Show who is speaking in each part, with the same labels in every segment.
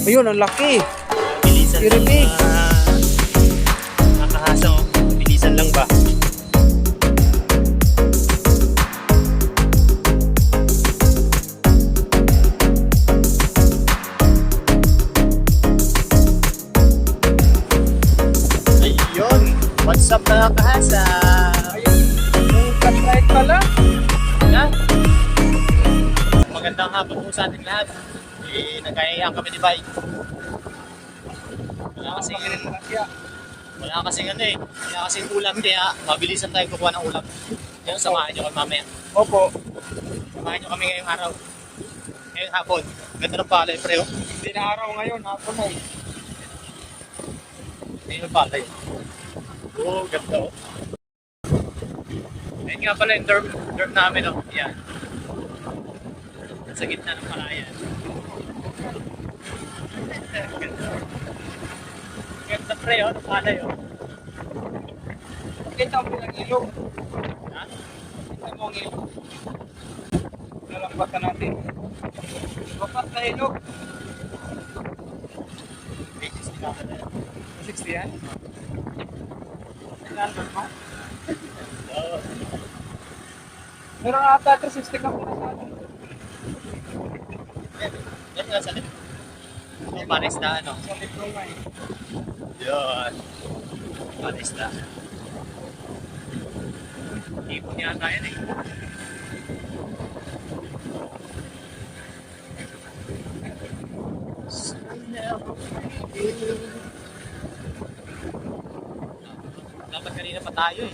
Speaker 1: Ayun, ang laki.
Speaker 2: Bilisan lang
Speaker 1: Kiribig.
Speaker 2: nakahasa oh. Bilisan lang ba? Ayun! What's up mga kahasa?
Speaker 1: Ayun, yung flashlight pala.
Speaker 2: Na? Magandang hapon po sa ating lahat. Nagkayayaan kami ni Bay. Wala kasing ano eh. Wala kasing ulam kaya mabilisan tayo kukuha ng ulam. Kaya samahan nyo kami mamaya.
Speaker 1: Opo.
Speaker 2: Samahan nyo kami ngayong araw. Ngayong hapon. Ganda ng palay pre oh.
Speaker 1: Hindi na araw ngayon, hapon na.
Speaker 2: Ngayong palay. Oo, ganda oh. Ayun nga pala yung dorm namin oh. Yan. Nasa gitna ng palayan. Ganda. Ganda pre oh, ng palay oh.
Speaker 1: Kita mo ng ilog.
Speaker 2: Ha?
Speaker 1: Kita mo ang ilog. Lalambatan natin. Bapat na ilog. 60 yan? Ilan mo?
Speaker 2: Oo.
Speaker 1: Meron ata 360 ka muna sa atin.
Speaker 2: Yan nga sa lip. So, pares na ano.
Speaker 1: Sa libro nga eh.
Speaker 2: Yun. Pares na. Ipon yata yan eh. Dapat kanina pa tayo eh.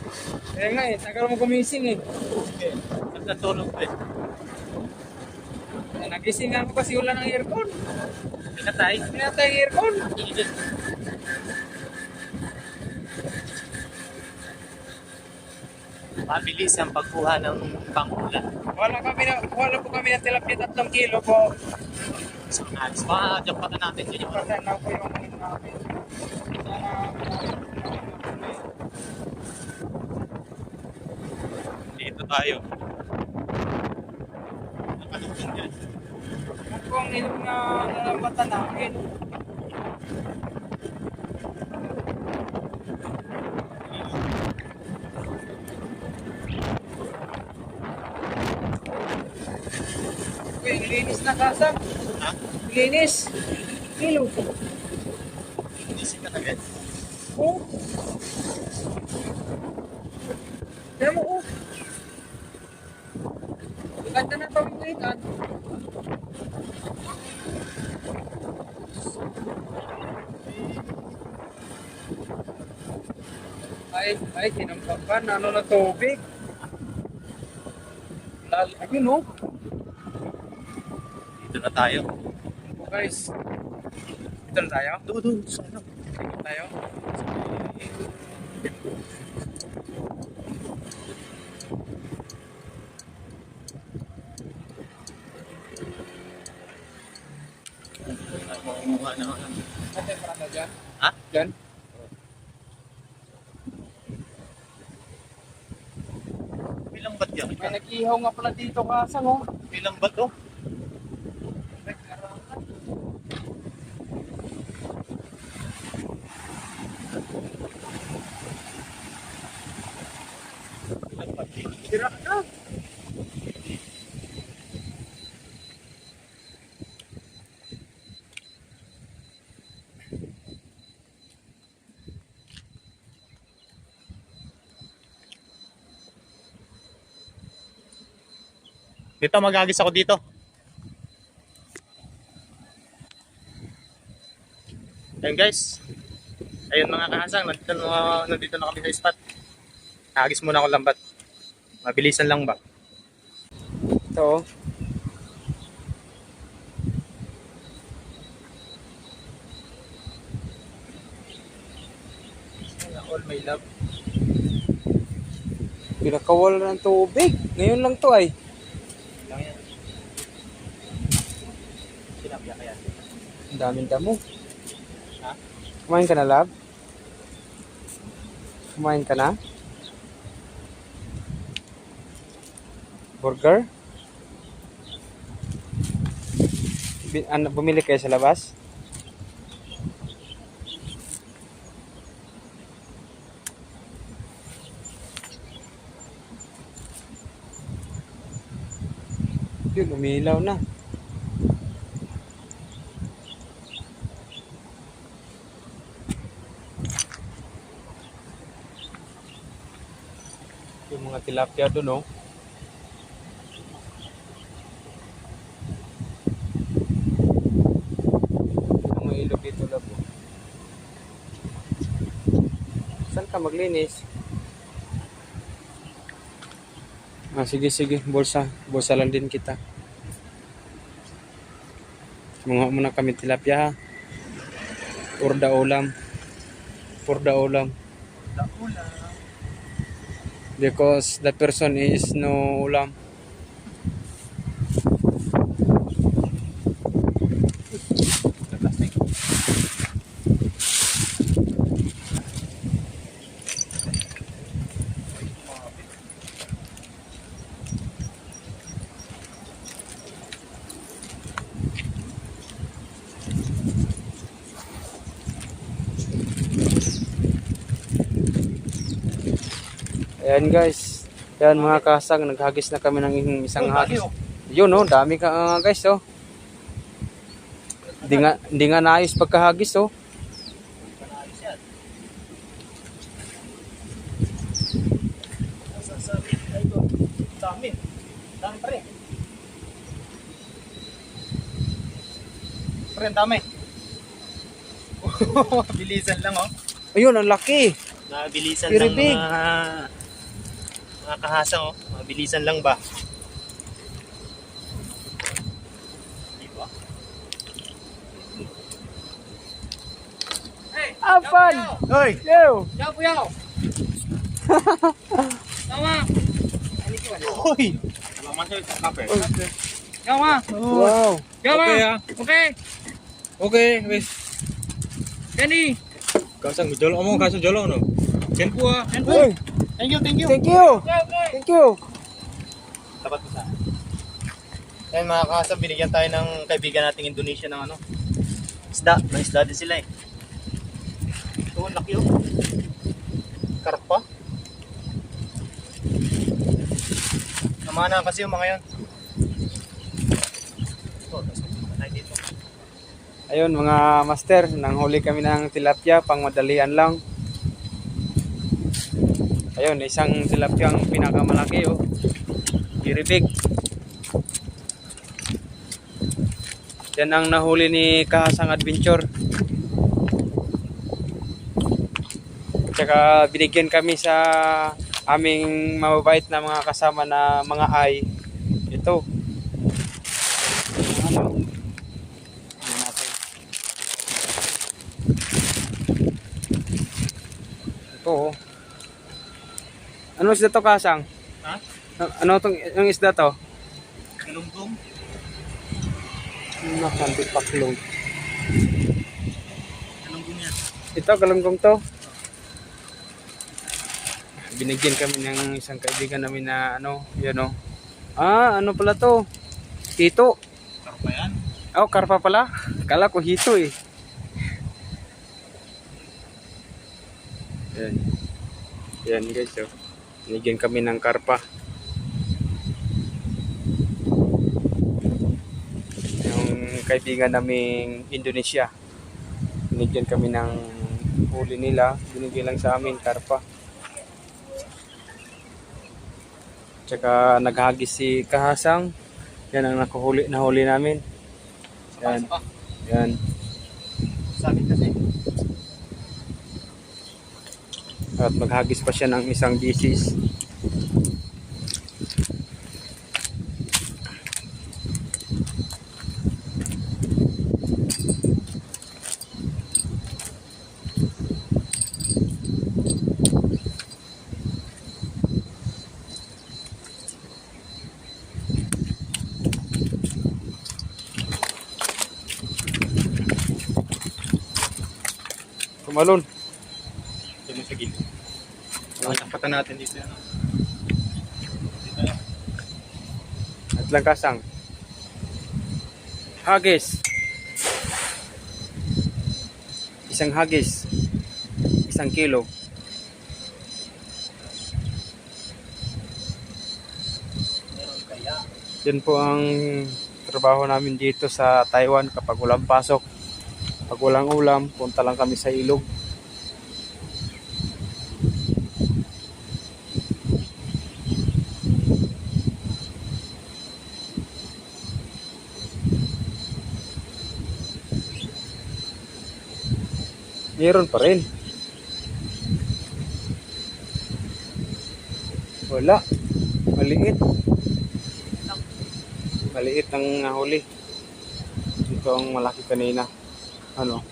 Speaker 1: Kaya nga eh, tagal mo gumising eh.
Speaker 2: Ba't natulog pa eh?
Speaker 1: Nagisingan ko kasi wala ng aircon.
Speaker 2: Pinatay.
Speaker 1: Pinatay ang aircon.
Speaker 2: Init. Mabilis ang pagkuha ng pangulan.
Speaker 1: Wala po kami na tilapia 3 kilo po.
Speaker 2: So, next, jampatan natin yun yung
Speaker 1: Kasi na po yung namin.
Speaker 2: dito tayo. Nakalutong dyan.
Speaker 1: Ako ang ilog na nalambatan namin. Uy, linis na kasap.
Speaker 2: Ha?
Speaker 1: Linis. Ilog.
Speaker 2: Inisip ka agad.
Speaker 1: Oh. Kaya mo, oh. Ganda na pamitan. Ay, tinampakan. Ano na tubig? Ayun, no?
Speaker 2: Dito na tayo.
Speaker 1: Guys, ito na tayo?
Speaker 2: Doon, sa ano?
Speaker 1: Ito tayo?
Speaker 2: Kumuha na ako.
Speaker 1: Ate, parang na dyan?
Speaker 2: Ha?
Speaker 1: Dyan?
Speaker 2: Ilang bat yan?
Speaker 1: May nag-ihaw nga pala dito kasang, oh.
Speaker 2: Ilang bat oh? Ilang bat yan?
Speaker 1: Sira na.
Speaker 2: Dito, magagis ako dito. Ayun guys. Ayun mga kahasang, nandito na kami sa spot. Agis muna ako lambat. Mabilisan lang ba?
Speaker 1: Ito, oh.
Speaker 2: All my love.
Speaker 1: Pinakawala ng tubig. Ngayon lang to ay.
Speaker 2: Lang yan. Sinapya kaya.
Speaker 1: Ang daming damo.
Speaker 2: Ha?
Speaker 1: Kumain ka na, love? Kumain ka na? Burger? Bumili kayo sa labas?
Speaker 3: Yun, umilaw na. Yung mga tilapia doon, oh. Ang mga ilog dito, labo. Saan ka maglinis? Ah, sige, sige. Bulsa. Bulsa lang din kita. Mga muna kami tilapia, ha. Purda ulam. Purda ulam. Because the person is no ulam. Ayan guys. Ayan mga kasang, naghagis na kami ng isang hagis. Yun oh, dami ka guys oh. Hindi nga naayos pagkahagis oh.
Speaker 2: Dami. Dami pa rin. Dami. Bilisan lang oh.
Speaker 3: Ayun, ang laki.
Speaker 2: Nabilisan lang
Speaker 3: Iribig.
Speaker 2: mga kahasang oh. Mabilisan lang ba? Diba?
Speaker 3: Apan!
Speaker 2: Hoy!
Speaker 3: Yo!
Speaker 1: Yaw po yaw. Tama.
Speaker 2: Hoy! Alaman siya kape.
Speaker 1: Yaw ma.
Speaker 3: Wow!
Speaker 1: Yaw ma.
Speaker 2: Okay, ah.
Speaker 1: Okay.
Speaker 2: Okay, wes.
Speaker 1: Kenny.
Speaker 2: Kasang jolo mo, kasang jolo no. Ken po ah.
Speaker 1: Yan po.
Speaker 3: Hey,
Speaker 2: Thank you, thank you.
Speaker 3: thank you!
Speaker 1: Okay, okay.
Speaker 3: Thank you!
Speaker 2: Tapat mo sa. Yan mga kasang, binigyan tayo ng kaibigan nating Indonesia ng ano. Isda. May isda din sila eh. Ito, ang laki oh. Karpa. Namana kasi yung mga yan. Ito, tapos tayo dito.
Speaker 3: Ayun mga master, nanghuli kami ng tilapia, pang madalian lang. Ayun, isang tilapia ang pinakamalaki oh. Iribig. Yan ang nahuli ni Kahasang Adventure. Tsaka binigyan kami sa aming mababait na mga kasama na mga ay. Ito. Ano? Ano natin? Ito oh. Ano isda to, Kasang?
Speaker 2: Ha?
Speaker 3: Ano tong yung isda to?
Speaker 2: Galunggong.
Speaker 3: Nakanti paklong.
Speaker 2: Galunggong yan.
Speaker 3: Ito, galunggong to. Binigyan kami ng isang kaibigan namin na ano, yun o. Ah, ano pala to? Hito.
Speaker 2: Karpa yan.
Speaker 3: Oh, karpa pala. Kala ko hito eh. Yan. Yan guys, oh. Binigyan kami ng karpa. Yung kaibigan naming Indonesia. Binigyan kami ng huli nila. Binigyan lang sa amin karpa. Tsaka naghagis si Kahasang. Yan ang nahuli namin. Yan. Yan.
Speaker 2: Sabi kasi.
Speaker 3: At maghagis pa siya ng isang disis. Kumalon.
Speaker 2: Ito mo sa gilid. Nakapatan natin dito yan. Dito yan.
Speaker 3: At lang Kasang. Hagis. Isang hagis. 1 kilo.
Speaker 2: Meron kaya.
Speaker 3: Yan po ang trabaho namin dito sa Taiwan kapag walang pasok. Pag walang ulam, punta lang kami sa ilog. Meron pa rin. Wala. Maliit. Maliit ang nahuli. Ito ang malaki kanina. Ano?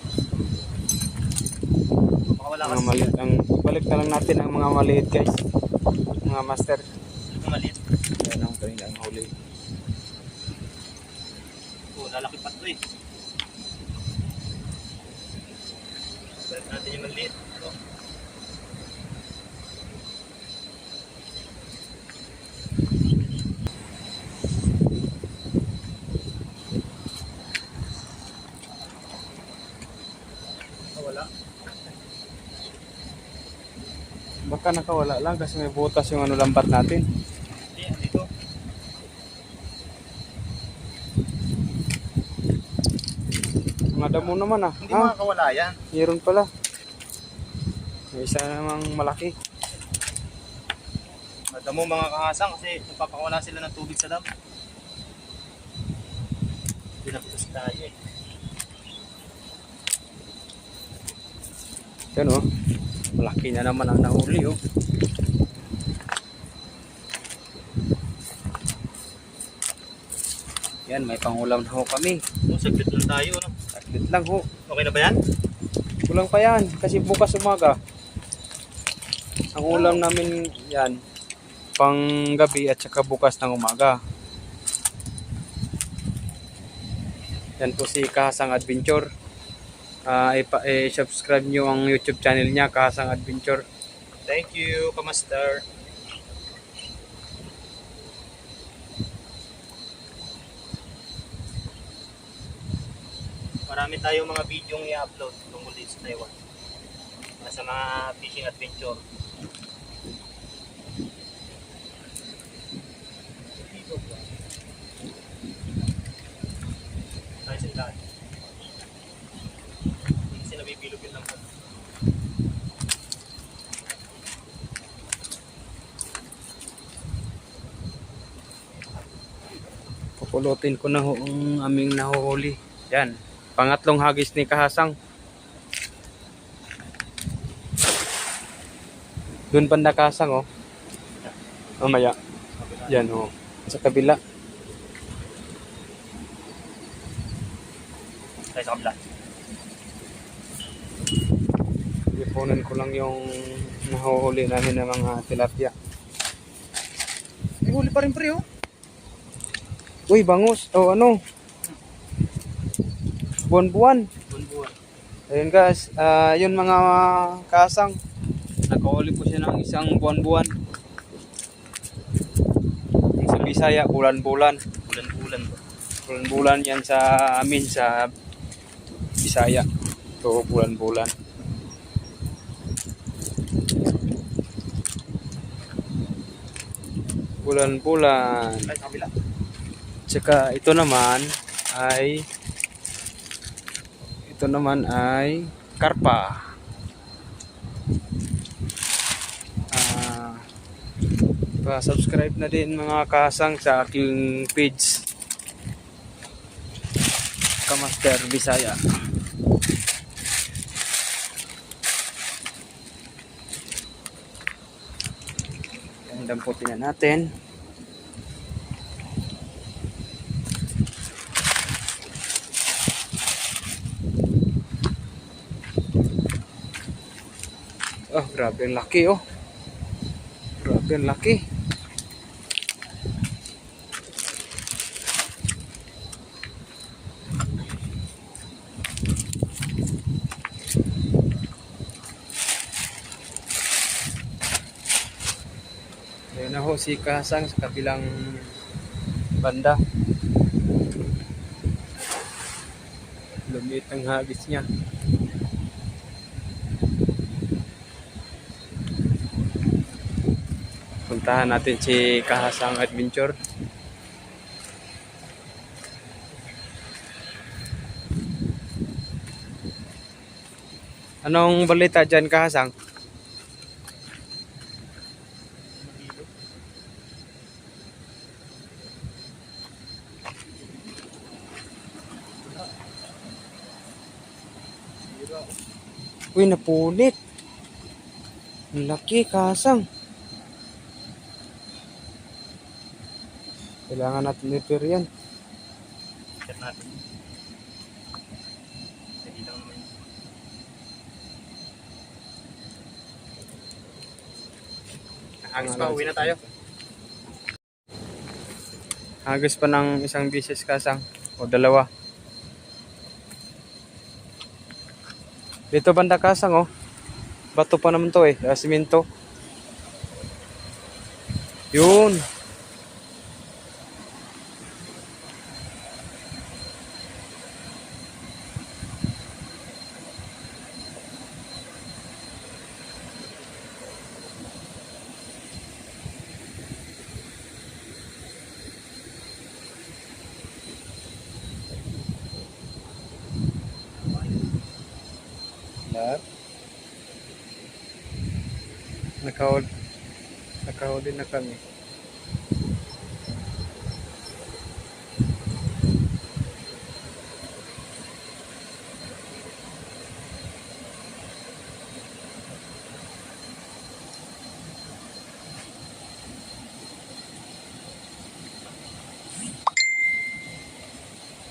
Speaker 2: Baka wala
Speaker 3: Mga
Speaker 2: kasi.
Speaker 3: maliit. Balik na lang natin ang mga maliit guys. Mga master.
Speaker 2: Maliit.
Speaker 3: Yan ang kanina ang huli.
Speaker 2: Lalaki pa ito eh. Balik natin yung maliit. Ito. Wala.
Speaker 3: Baka nakawala lang kasi may butas yung ano lambat natin.
Speaker 2: Hindi, dito.
Speaker 3: Mga damo naman ah.
Speaker 2: Hindi makakawala yan.
Speaker 3: Meron pala. May isa namang malaki.
Speaker 2: Madamo mga kahasang kasi napapakawala sila ng tubig sa dam. Pinapitas tayo eh.
Speaker 3: Yan oh. Malaki na naman ang nahuli oh. Yan, may pangulam na ho kami.
Speaker 2: Saglit lang tayo. No?
Speaker 3: Saglit lang ho.
Speaker 2: Okay na ba yan?
Speaker 3: Kulang pa yan kasi bukas umaga. Ang ulam namin yan pang gabi at saka bukas ng umaga. Yan po si Kahasang Adventure. I-subscribe nyo ang YouTube channel niya, Kahasang Adventure.
Speaker 2: Thank you, Kamaster. Marami tayong mga video i-upload tungkol dito sa Taiwan. Sa mga fishing adventure. Tayo sa lahat. Hindi kasi nabibilog yun lang.
Speaker 3: Pupulutin ko na ho ang aming nahuhuli. Yan, pangatlong hagis ni Kahasang. Doon banda Kahasang oh. Mamaya. Yan oh. Sa kabila.
Speaker 2: Tayo sa kabila.
Speaker 3: Ipunin ko lang yung nahuhuli namin ng mga tilapia.
Speaker 2: May huli pa rin pre oh.
Speaker 3: Uy, bangus. O ano? Buwan-buwan.
Speaker 2: Buwan-buwan.
Speaker 3: Ayun guys, yun mga Kahasang. Nakahuli po siya ng isang buwan-buwan. Sa Bisaya, bulan-bulan.
Speaker 2: Bulan-bulan ba?
Speaker 3: Bulan-bulan yan sa amin sa Bisaya. So, bulan-bulan. Bulan-bulan.
Speaker 2: Tayo sa kabila.
Speaker 3: Tsaka ito naman ay karpa. Pa-subscribe na din mga Kahasang sa aking page Kamaster Bisaya. Yan, damputin na natin. Oh, grabe ang laki oh. Grabe ang laki. Ayan na ho si Kahasang sa kabilang banda. Lumit ang hagis niya. Puntahan natin si Kahasang Adventure. Anong balita dyan, Kahasang? Uy, napunit. Ang laki, Kahasang. Kailangan natin repair yan.
Speaker 2: Check natin. Hindi lang naman. Hagis pa, uwi na tayo.
Speaker 3: Hagis pa ng isang bisis, Kahasang. O dalawa. Dito banda, Kahasang, oh. Bato pa naman to eh. Simento. Yun. Lahat. Nakahuli na kami.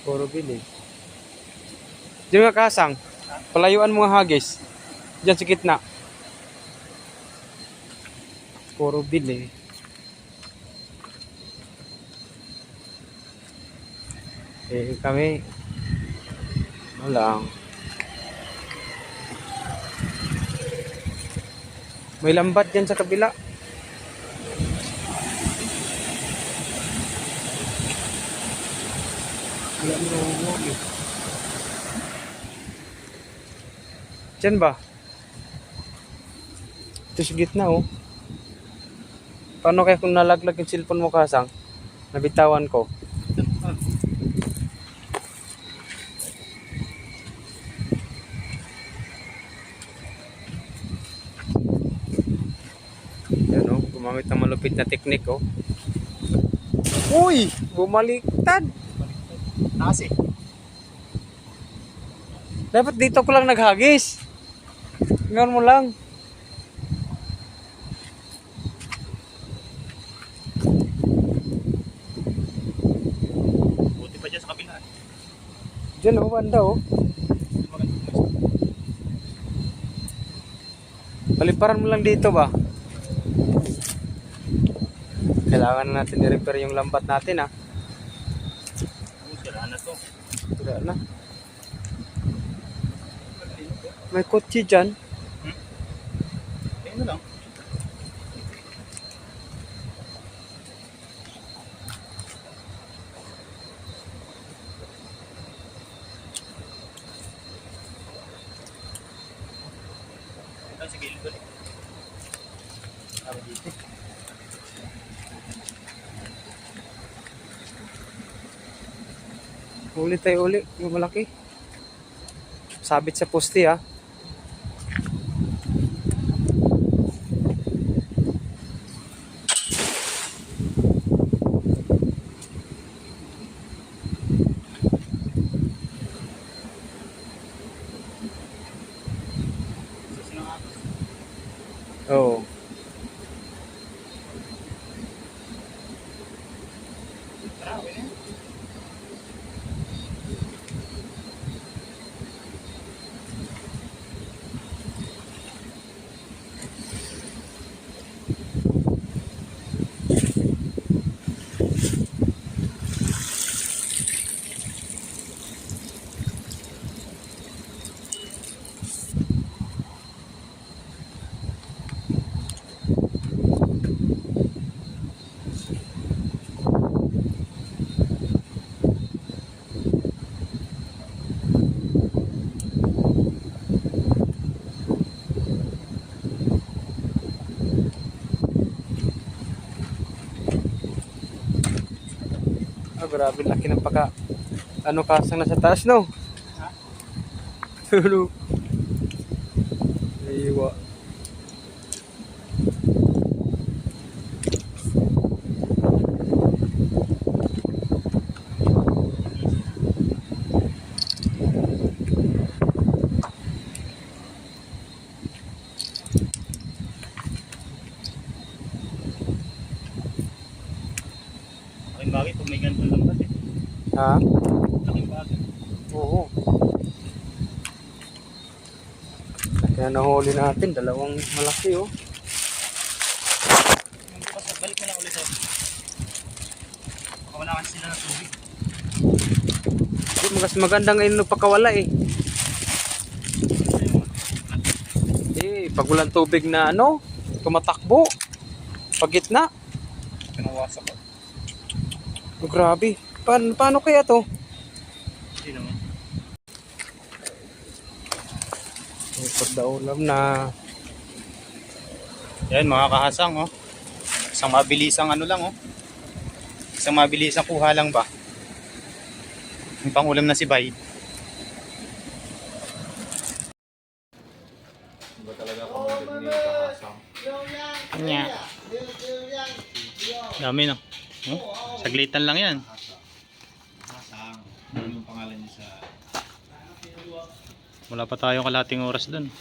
Speaker 3: Puro bili. Diyan nga, Kahasang. Palayuan mo nga hagis. Diyan sa gitna. Puro bili. Kami wala. May lambat dyan sa kabila. Diyan ba? Ito sa gitna, oh. Paano kaya kung nalaglag yung cellphone mo, Kahasang? Nabitawan ko. Yan, oh. Gumamit ng malupit na teknik, oh. Uy! Bumaliktad!
Speaker 2: Nasi.
Speaker 3: Dapat dito ko lang naghagis. Ngayon mo lang.
Speaker 2: Buti pa dyan sa kabila.
Speaker 3: Diyan, oh, banda, oh. Paliparan mo lang dito ba? Kailangan na natin i-repair yung lambat natin, ah.
Speaker 2: Sira na to.
Speaker 3: Wala na. May kotse dyan.
Speaker 2: Tingnan lang. Ito sa gilid ulit. Tama dito.
Speaker 3: Uli tayo uli. Yung malaki. Sabit sa poste, ah. Oo. Grabe laki ng pagka ano, Kahasang nasa taas, no? Ano? Iwa.
Speaker 2: Laking bagay pag may ganito lang kasi.
Speaker 3: Ha?
Speaker 2: Laking bagay.
Speaker 3: Oo. Kaya nahuli natin, dalawang malaki oh.
Speaker 2: Yung bukas, balik mo lang ulit oh. Baka wala kasi sila ng tubig.
Speaker 3: Mas maganda ngayon nagpakawala eh. Pag walang tubig na ano, tumatakbo. Pag gitna.
Speaker 2: Pinawasak ko.
Speaker 3: Oh, grabe. Paano kaya to?
Speaker 2: Hindi naman.
Speaker 3: Pagdaulam na.
Speaker 2: Yan mga kahasang oh. Isang mabilisang ano lang oh. Isang mabilisang kuha lang ba? Yung pangulam na si Bay. Iba talaga kung ni kahasang. Nya. Dami no. Oh, saglitan lang yan. Kahasang. Ano yung pangalan niya sa... Wala pa tayong kalating oras dun.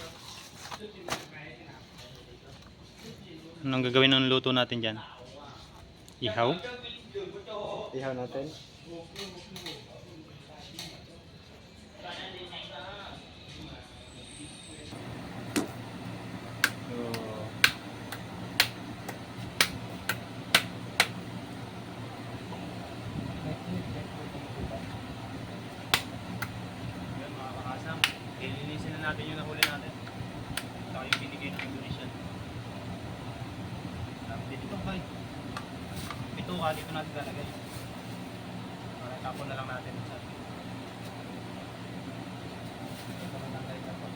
Speaker 2: Anong gagawin ng luto natin dyan? Ihaw?
Speaker 3: Ihaw natin.
Speaker 2: Yan mga kakasang, ilinisin na natin yung nahuli natin. Saka yung binigay ng Indonesian. Dito ba? Ito dito natin lalagay. Para tapon na lang natin. Ito na lang tayo tapon.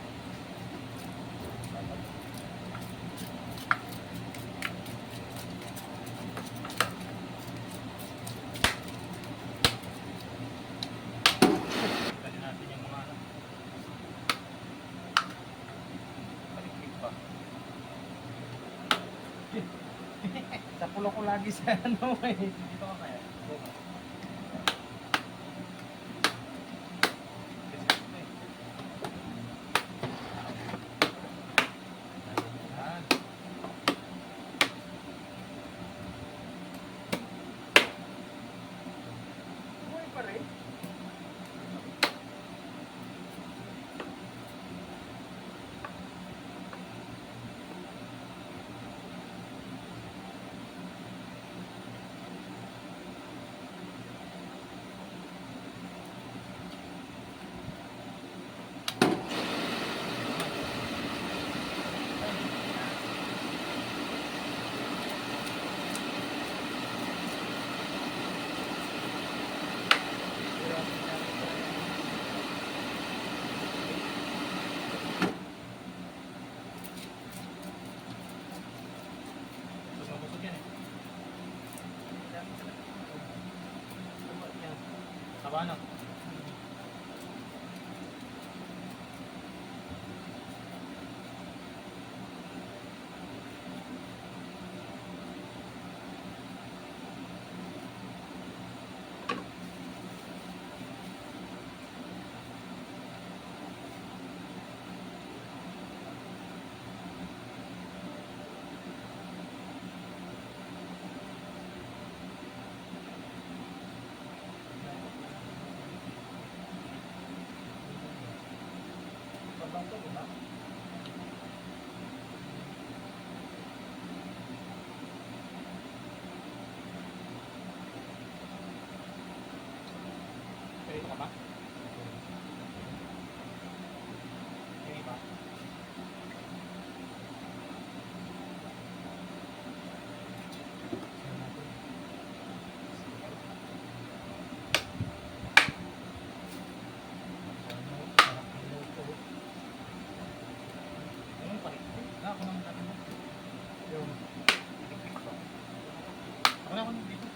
Speaker 2: Tanggalin natin yung mga ano. Palikpik pa.
Speaker 1: Napulo ko lagi sa ano eh.
Speaker 2: Dito ka kaya? Busog yan eh. Taba na. Pwede ka ba? Pwede ba? Anong palikpik? Ako naman natin mo. Yung palikpik ba? Ako na ako nung dito.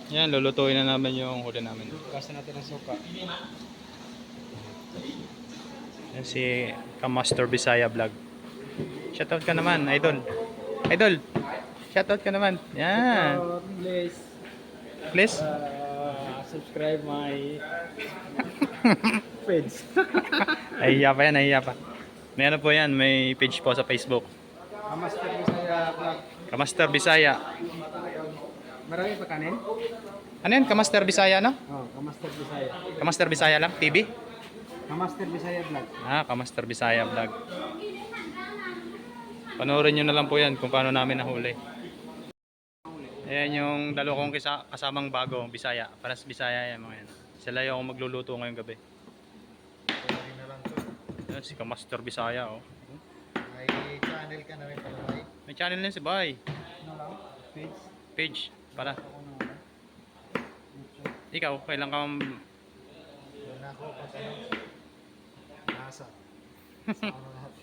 Speaker 2: Yan, lulutuin na namin yung huli namin.
Speaker 3: Basta natin ang suka.
Speaker 2: Yan si Kamaster Bisaya Vlog. Shoutout ka naman, idol. Idol, shoutout ka naman. Yan.
Speaker 3: Please,
Speaker 2: Please.
Speaker 3: subscribe my page.
Speaker 2: Nahihiya pa yan, nahihiya pa. May ano po yan, may page po sa Facebook.
Speaker 3: Master Bisaya Vlog.
Speaker 2: Kamaster Bisaya.
Speaker 3: Marami pa kanin?
Speaker 2: Ano yan? Kamaster Bisaya, no?
Speaker 3: Oh, Kamaster Bisaya.
Speaker 2: Kamaster Bisaya lang? TV?
Speaker 3: Kamaster Bisaya Vlog.
Speaker 2: Ah, Kamaster Bisaya Vlog. Panoorin nyo na lang po yan kung paano namin nahuli. Ayan yung dalawa kong kasamang bago, Bisaya. Paras Bisaya yan mga yan. Sila yung magluluto ngayong gabi. Ayan, si Kamaster Bisaya, oh.
Speaker 1: May channel ka na rin pala, Bay.
Speaker 2: May channel din si Bay.
Speaker 3: Ano lang? Page.
Speaker 2: Page, para.
Speaker 3: Ako na wala.
Speaker 2: Ikaw, kailan ka
Speaker 1: Doon ako pag ano. Nasa. Sa ano lahat.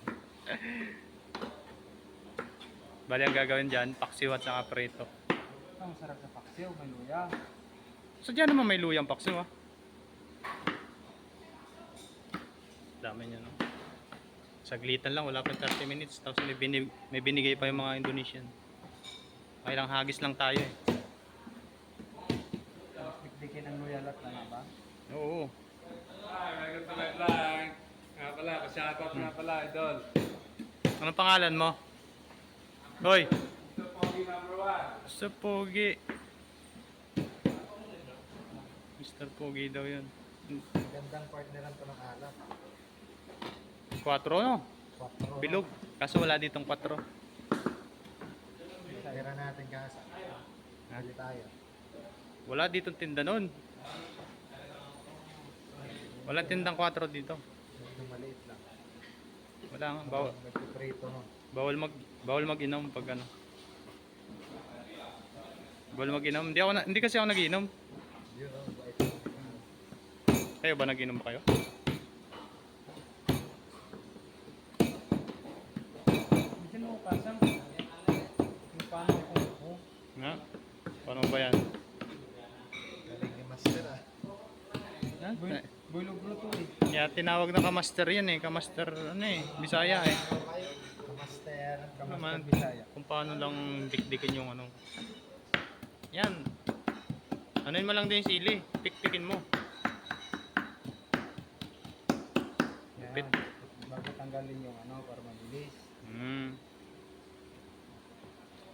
Speaker 2: bali ang gagawin dyan, paksiw at saka prito.
Speaker 3: Ang sarap sa paksiw, may luya.
Speaker 2: So dyan naman may luyang paksiw, ah. Dami niya, no? Saglitan lang, wala pa 30 minutes. Tapos may binigay pa yung mga Indonesian. May lang hagis lang tayo, eh.
Speaker 3: Dikdikin ang luya lahat na ba?
Speaker 2: Oo.
Speaker 3: Nga pala, pa-shoutout nga pala, idol.
Speaker 2: Anong pangalan mo? Hoy! Mr. Pogi. Mr. Pogi daw yun.
Speaker 1: Gandang partneran to ng alak.
Speaker 2: 4, no?
Speaker 1: 4.
Speaker 2: Bilog. Kaso wala ditong 4.
Speaker 1: Tira natin kasa. Bili tayo.
Speaker 2: Wala ditong tinda nun. Wala tindang 4 dito.
Speaker 1: Medyo maliit lang.
Speaker 2: Wala nga. Bawal,
Speaker 1: Nagpiprito nun.
Speaker 2: bawal mag-inom pag ano. Bawal mag-inom. Hindi kasi ako nag-inom.
Speaker 1: Yun o, bait.
Speaker 2: Kayo ba nag-inom ba kayo?
Speaker 3: Hindi mo pasang. Kung paano ko.
Speaker 2: Nga? Paano ba yan?
Speaker 1: Galing ni Master ah.
Speaker 2: Ha?
Speaker 3: Bulog luto eh.
Speaker 2: Kaya tinawag na Kamaster yan, eh. Kamaster ano, eh. Bisaya, eh.
Speaker 1: Kamaster.
Speaker 2: Naman,
Speaker 3: Bisaya.
Speaker 2: kung paano lang dikdikin yung ano. Yan. Anuin mo lang din yung sili. Pikpikin mo.
Speaker 3: Yan. Bago tanggalin yung ano para mabilis.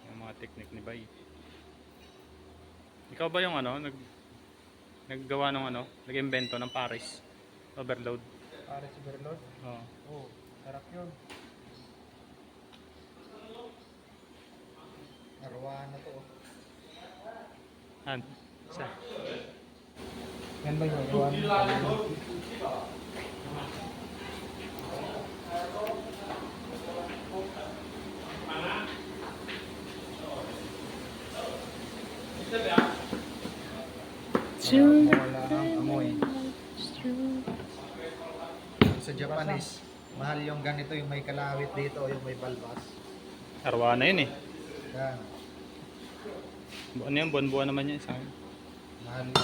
Speaker 2: Yung mga technique ni Bay. Ikaw ba yung ano, naggawa ng ano, nag-invento ng Paris overload?
Speaker 3: Para si Berlot.
Speaker 2: Oo.
Speaker 3: Oh, sarap yun.
Speaker 1: Arwana to. Oh.
Speaker 2: Han. Sa.
Speaker 3: Yan ba yung gawa mo? Wala ang amoy.
Speaker 1: Sa Japanese, mahal yung ganito, yung may kalawit dito, yung may balbas.
Speaker 2: Arwana yun, eh.
Speaker 1: Yan.
Speaker 2: Ano yan? Buwan-buwan naman yan sa akin.
Speaker 1: Mahal yun.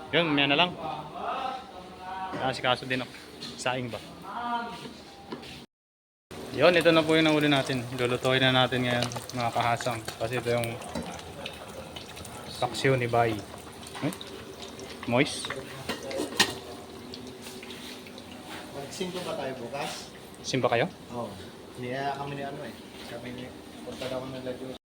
Speaker 2: Yun, may na lang. Kaso din ako. Saing ba? Yun, ito na po yung nahuli natin. Lulutuin na natin ngayon, mga kahasang. Kasi ito yung paksiw ni Bay. Eh? Moist.
Speaker 1: Magsimpo ba tayo bukas?
Speaker 2: Simba kayo?
Speaker 1: Oo. Niya kami ni ano eh. Kami ni punta daw ng La Diyos.